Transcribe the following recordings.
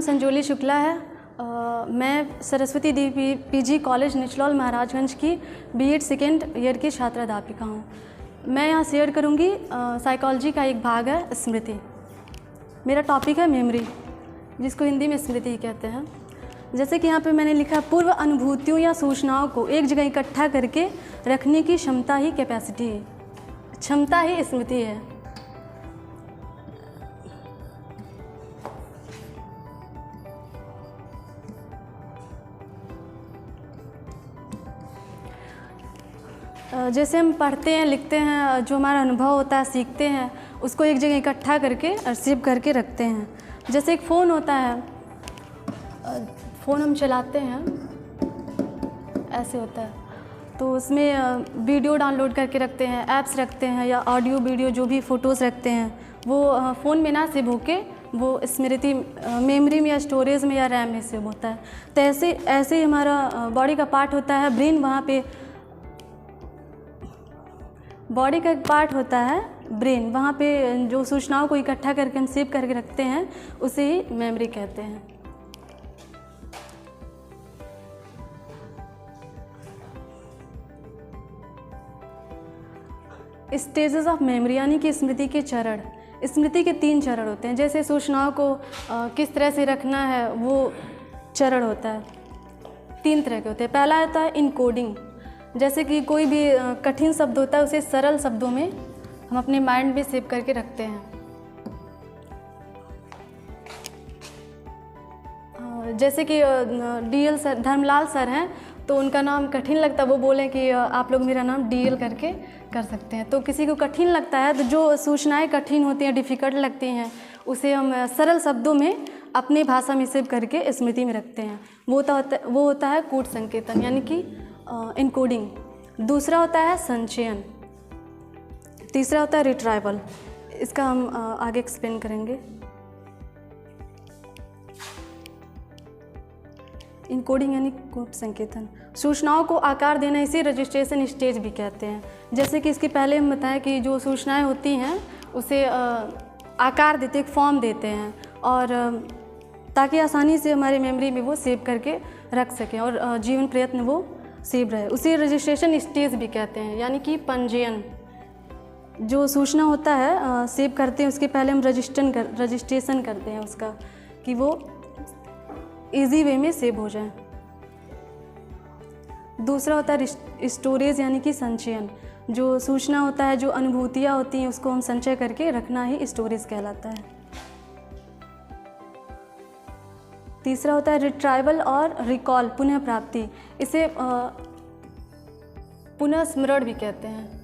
संजोली शुक्ला है। मैं सरस्वती देवी PG college Nichlaul Maharajganj की बीएड सेकेंड ईयर की छात्रा अध्यापिका हूँ। मैं यहाँ शेयर करूँगी साइकोलॉजी का एक भाग है स्मृति। मेरा टॉपिक है मेमोरी, जिसको हिंदी में स्मृति ही कहते हैं। जैसे कि यहाँ पे मैंने लिखा, पूर्व अनुभूतियों या सूचनाओं को एक जगह इकट्ठा करके रखने की क्षमता ही कैपेसिटी है, क्षमता ही स्मृति है। जैसे हम पढ़ते हैं, लिखते हैं, जो हमारा अनुभव होता है, सीखते हैं, उसको एक जगह इकट्ठा करके अर्सीव करके रखते हैं। जैसे एक फ़ोन होता है, फ़ोन हम चलाते हैं, ऐसे होता है, तो उसमें वीडियो डाउनलोड करके रखते हैं, ऐप्स रखते हैं, या ऑडियो वीडियो जो भी फ़ोटोज़ रखते हैं, वो फ़ोन में ना सेव होके वो स्मृति मेमोरी में या स्टोरेज में या रैम में सेव होता है। तो ऐसे ही हमारा बॉडी का पार्ट होता है ब्रेन, वहाँ पे बॉडी का एक पार्ट होता है ब्रेन, वहाँ पे जो सूचनाओं को इकट्ठा करके हम सेव करके रखते हैं, उसे ही मेमोरी कहते हैं। स्टेजेस ऑफ मेमोरी यानी कि स्मृति के चरण। स्मृति के 3 चरण होते हैं। जैसे सूचनाओं को किस तरह से रखना है, वो चरण होता है, 3 तरह के होते हैं। पहला होता है इनकोडिंग। जैसे कि कोई भी कठिन शब्द होता है, उसे सरल शब्दों में हम अपने माइंड में सेव करके रखते हैं। जैसे कि डीएल सर, धर्मलाल सर हैं, तो उनका नाम कठिन लगता है, वो बोलें कि आप लोग मेरा नाम डीएल करके कर सकते हैं। तो किसी को कठिन लगता है, तो जो सूचनाएं कठिन होती हैं, डिफ़िकल्ट लगती हैं, उसे हम सरल शब्दों में अपनी भाषा में सेव करके स्मृति में रखते हैं। वो होता है कूट संकेतन यानी कि इनकोडिंग। दूसरा होता है संचयन। तीसरा होता है रिट्राइवल। इसका हम आगे एक्सप्लेन करेंगे। इनकोडिंग यानी कूट संकेतन, सूचनाओं को आकार देना, इसे रजिस्ट्रेशन स्टेज भी कहते हैं। जैसे कि इसके पहले हम बताएं कि जो सूचनाएं होती हैं उसे आकार देते, एक फॉर्म देते हैं, और ताकि आसानी से हमारे मेमोरी में वो सेव करके रख सकें और जीवन प्रयत्न वो सेव रहे, उसे रजिस्ट्रेशन स्टेज भी कहते हैं। यानी कि पंजीयन, जो सूचना होता है सेव करते हैं, उसके पहले हम रजिस्ट्रेशन करते हैं उसका, कि वो इजी वे में सेव हो जाए। दूसरा होता है स्टोरेज यानी कि संचयन। जो सूचना होता है, जो अनुभूतियाँ होती हैं, उसको हम संचय करके रखना ही स्टोरेज कहलाता है। तीसरा होता है रिट्राइवल और रिकॉल, पुनः प्राप्ति। इसे पुनः स्मरण भी कहते हैं।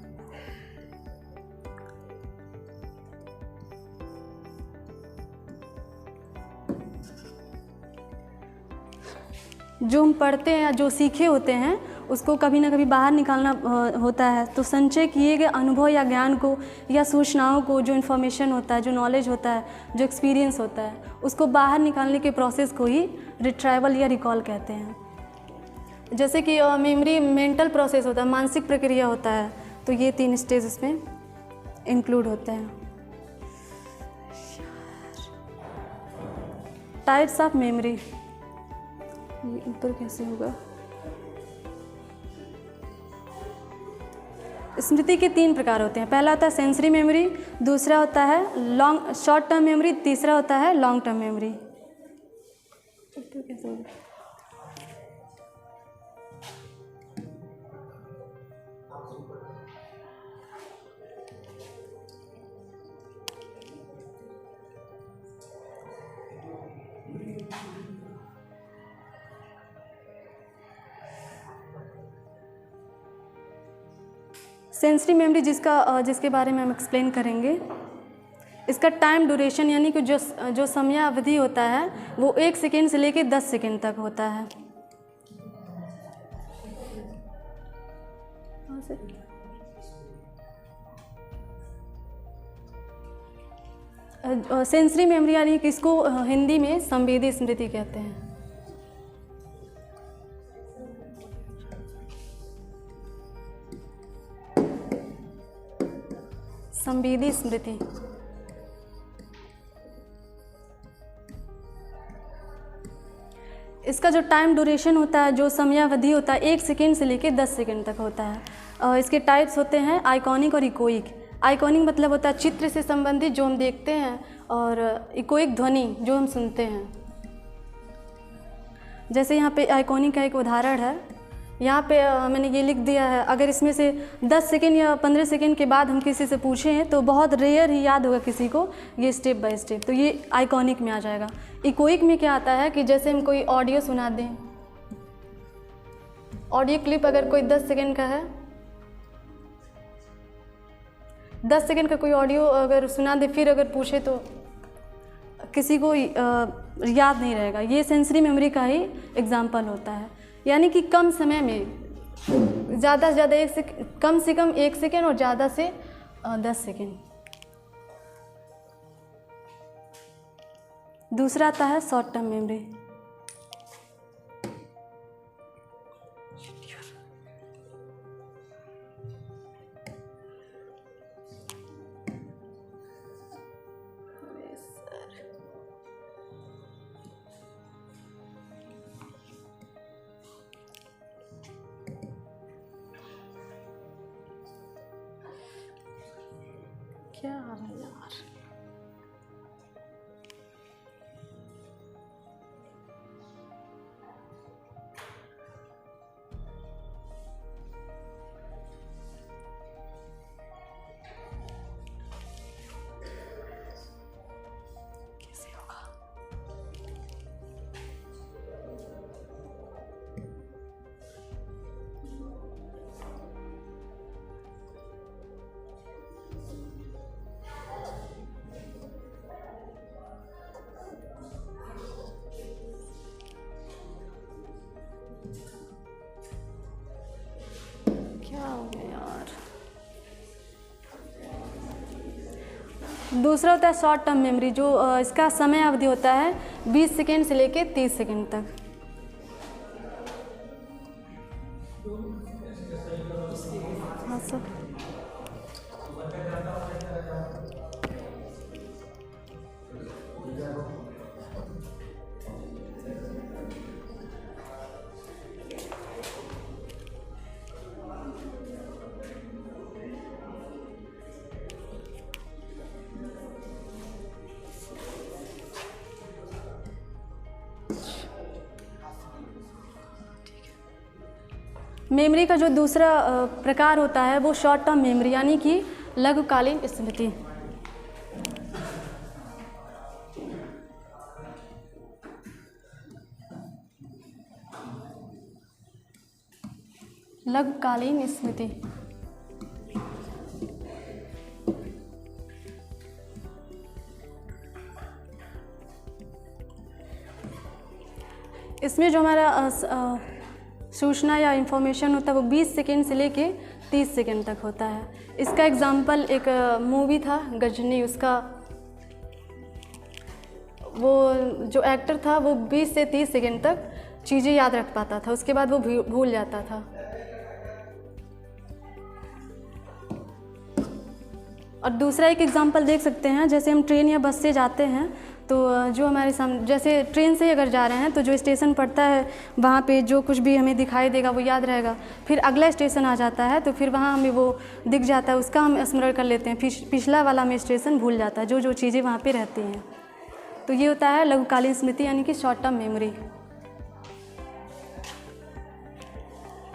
जो हम पढ़ते हैं, जो सीखे होते हैं, उसको कभी ना कभी बाहर निकालना होता है। तो संचय किए गए अनुभव या ज्ञान को या सूचनाओं को, जो इन्फॉर्मेशन होता है, जो नॉलेज होता है, जो एक्सपीरियंस होता है, उसको बाहर निकालने के प्रोसेस को ही रिट्राइवल या रिकॉल कहते हैं। जैसे कि मेमोरी मेंटल प्रोसेस होता है, मानसिक प्रक्रिया होता है, तो ये 3 स्टेज इसमें इंक्लूड होते हैं। टाइप्स ऑफ मेमोरी, ये ऊपर कैसे होगा। स्मृति के 3 प्रकार होते हैं। पहला होता है सेंसरी मेमोरी, दूसरा होता है शॉर्ट टर्म मेमोरी, तीसरा होता है लॉन्ग टर्म मेमोरी। कैसे होगा? सेंसरी मेमोरी जिसके बारे में हम एक्सप्लेन करेंगे, इसका टाइम ड्यूरेशन यानी कि जो समयावधि होता है, वो 1 सेकेंड से लेकर 10 सेकेंड तक होता है। सेंसरी मेमोरी यानी कि इसको हिंदी में संवेदी स्मृति कहते हैं। संवेदी स्मृति। इसका जो टाइम ड्यूरेशन होता है, जो समयावधि होता है, 1 सेकेंड से लेकर 10 सेकेंड तक होता है। इसके टाइप्स होते हैं आइकॉनिक और इकोइक। आइकॉनिक मतलब होता है चित्र से संबंधित जो हम देखते हैं, और इकोइक ध्वनि जो हम सुनते हैं। जैसे यहाँ पे आइकॉनिक का एक उदाहरण है, यहाँ पे मैंने ये लिख दिया है। अगर इसमें से 10 सेकेंड या 15 सेकेंड के बाद हम किसी से पूछें तो बहुत रेयर ही याद होगा किसी को ये स्टेप बाय स्टेप, तो ये आइकॉनिक में आ जाएगा। इकोइक में क्या आता है कि जैसे हम कोई ऑडियो सुना दें, ऑडियो क्लिप अगर कोई 10 सेकेंड का है, 10 सेकेंड का कोई ऑडियो अगर सुना दे, फिर अगर पूछे तो किसी को याद नहीं रहेगा। ये सेंसरी मेमोरी का ही एग्जाम्पल होता है। यानी कि कम समय में ज़्यादा से ज़्यादा कम से कम 1 सेकेंड और ज़्यादा से 10 सेकेंड। दूसरा आता है शॉर्ट टर्म मेमोरी। क्या आ रहा है यार? कैसे होगा? क्या हो गया यार? दूसरा होता है शॉर्ट टर्म मेमोरी, जो इसका समय अवधि होता है 20 सेकेंड से लेके 30 सेकेंड तक। हाँ सर। मेमोरी का जो दूसरा प्रकार होता है वो शॉर्ट टर्म मेमोरी, यानी कि लघुकालीन स्मृति। लघुकालीन स्मृति इसमें जो हमारा सूचना या इंफॉर्मेशन होता है वो 20 सेकेंड से लेके 30 सेकेंड तक होता है। इसका एग्जाम्पल एक मूवी था गजनी, उसका वो जो एक्टर था वो 20 से 30 सेकेंड तक चीज़ें याद रख पाता था, उसके बाद वो भूल जाता था। और दूसरा एक एग्जांपल देख सकते हैं, जैसे हम ट्रेन या बस से जाते हैं तो जो हमारे सामने, जैसे ट्रेन से अगर जा रहे हैं तो जो स्टेशन पड़ता है वहाँ पे जो कुछ भी हमें दिखाई देगा वो याद रहेगा। फिर अगला स्टेशन आ जाता है तो फिर वहाँ हमें वो दिख जाता है, उसका हम स्मरण कर लेते हैं। पिछला वाला हमें स्टेशन भूल जाता है, जो चीज़ें वहाँ पे रहती हैं। तो ये होता है लघुकालीन स्मृति, यानी कि शॉर्ट टर्म मेमोरी।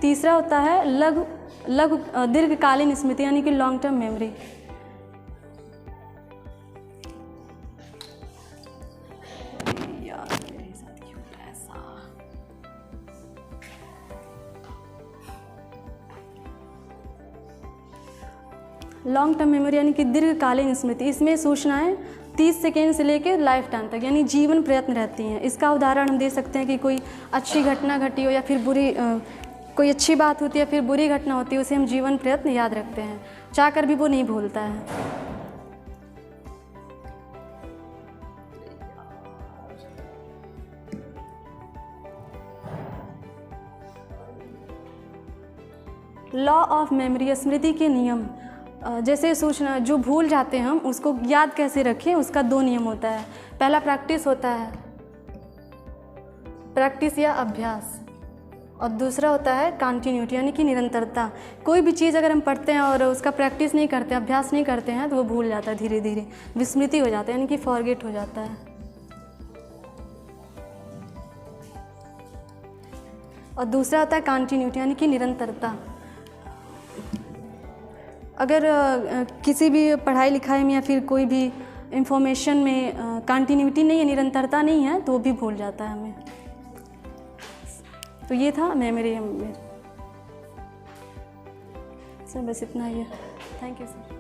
तीसरा होता है दीर्घकालीन स्मृति, यानी कि long term memory. Long term memory यानी कि दीर्घकालीन स्मृति, इसमें सूचनाएं 30 सेकेंड से लेकर लाइफ टाइम तक यानी जीवन प्रयत्न रहती हैं। इसका उदाहरण हम दे सकते हैं कि कोई अच्छी घटना घटी हो या फिर कोई अच्छी बात होती है या फिर बुरी घटना होती है, उसे हम जीवन प्रयत्न याद रखते हैं, चाहकर भी वो नहीं भूलता है। लॉ ऑफ मेमोरी, स्मृति के नियम। जैसे सूचना जो भूल जाते हैं हम उसको याद कैसे रखें, उसका 2 नियम होता है। पहला प्रैक्टिस होता है, प्रैक्टिस या अभ्यास। और दूसरा होता है कंटिन्यूटी यानी कि निरंतरता। कोई भी चीज़ अगर हम पढ़ते हैं और उसका प्रैक्टिस नहीं करते, अभ्यास नहीं करते हैं तो वो भूल जाता है, धीरे धीरे विस्मृति हो जाता है, यानी कि फॉरगेट हो जाता है। और दूसरा होता है कंटिन्यूटी यानी कि निरंतरता। अगर किसी भी पढ़ाई लिखाई में या फिर कोई भी इंफॉर्मेशन में कंटिन्यूटी नहीं है, निरंतरता नहीं है, तो वो भी भूल जाता है हमें। तो ये था मेरे सर, बस इतना ही है। Thank you sir.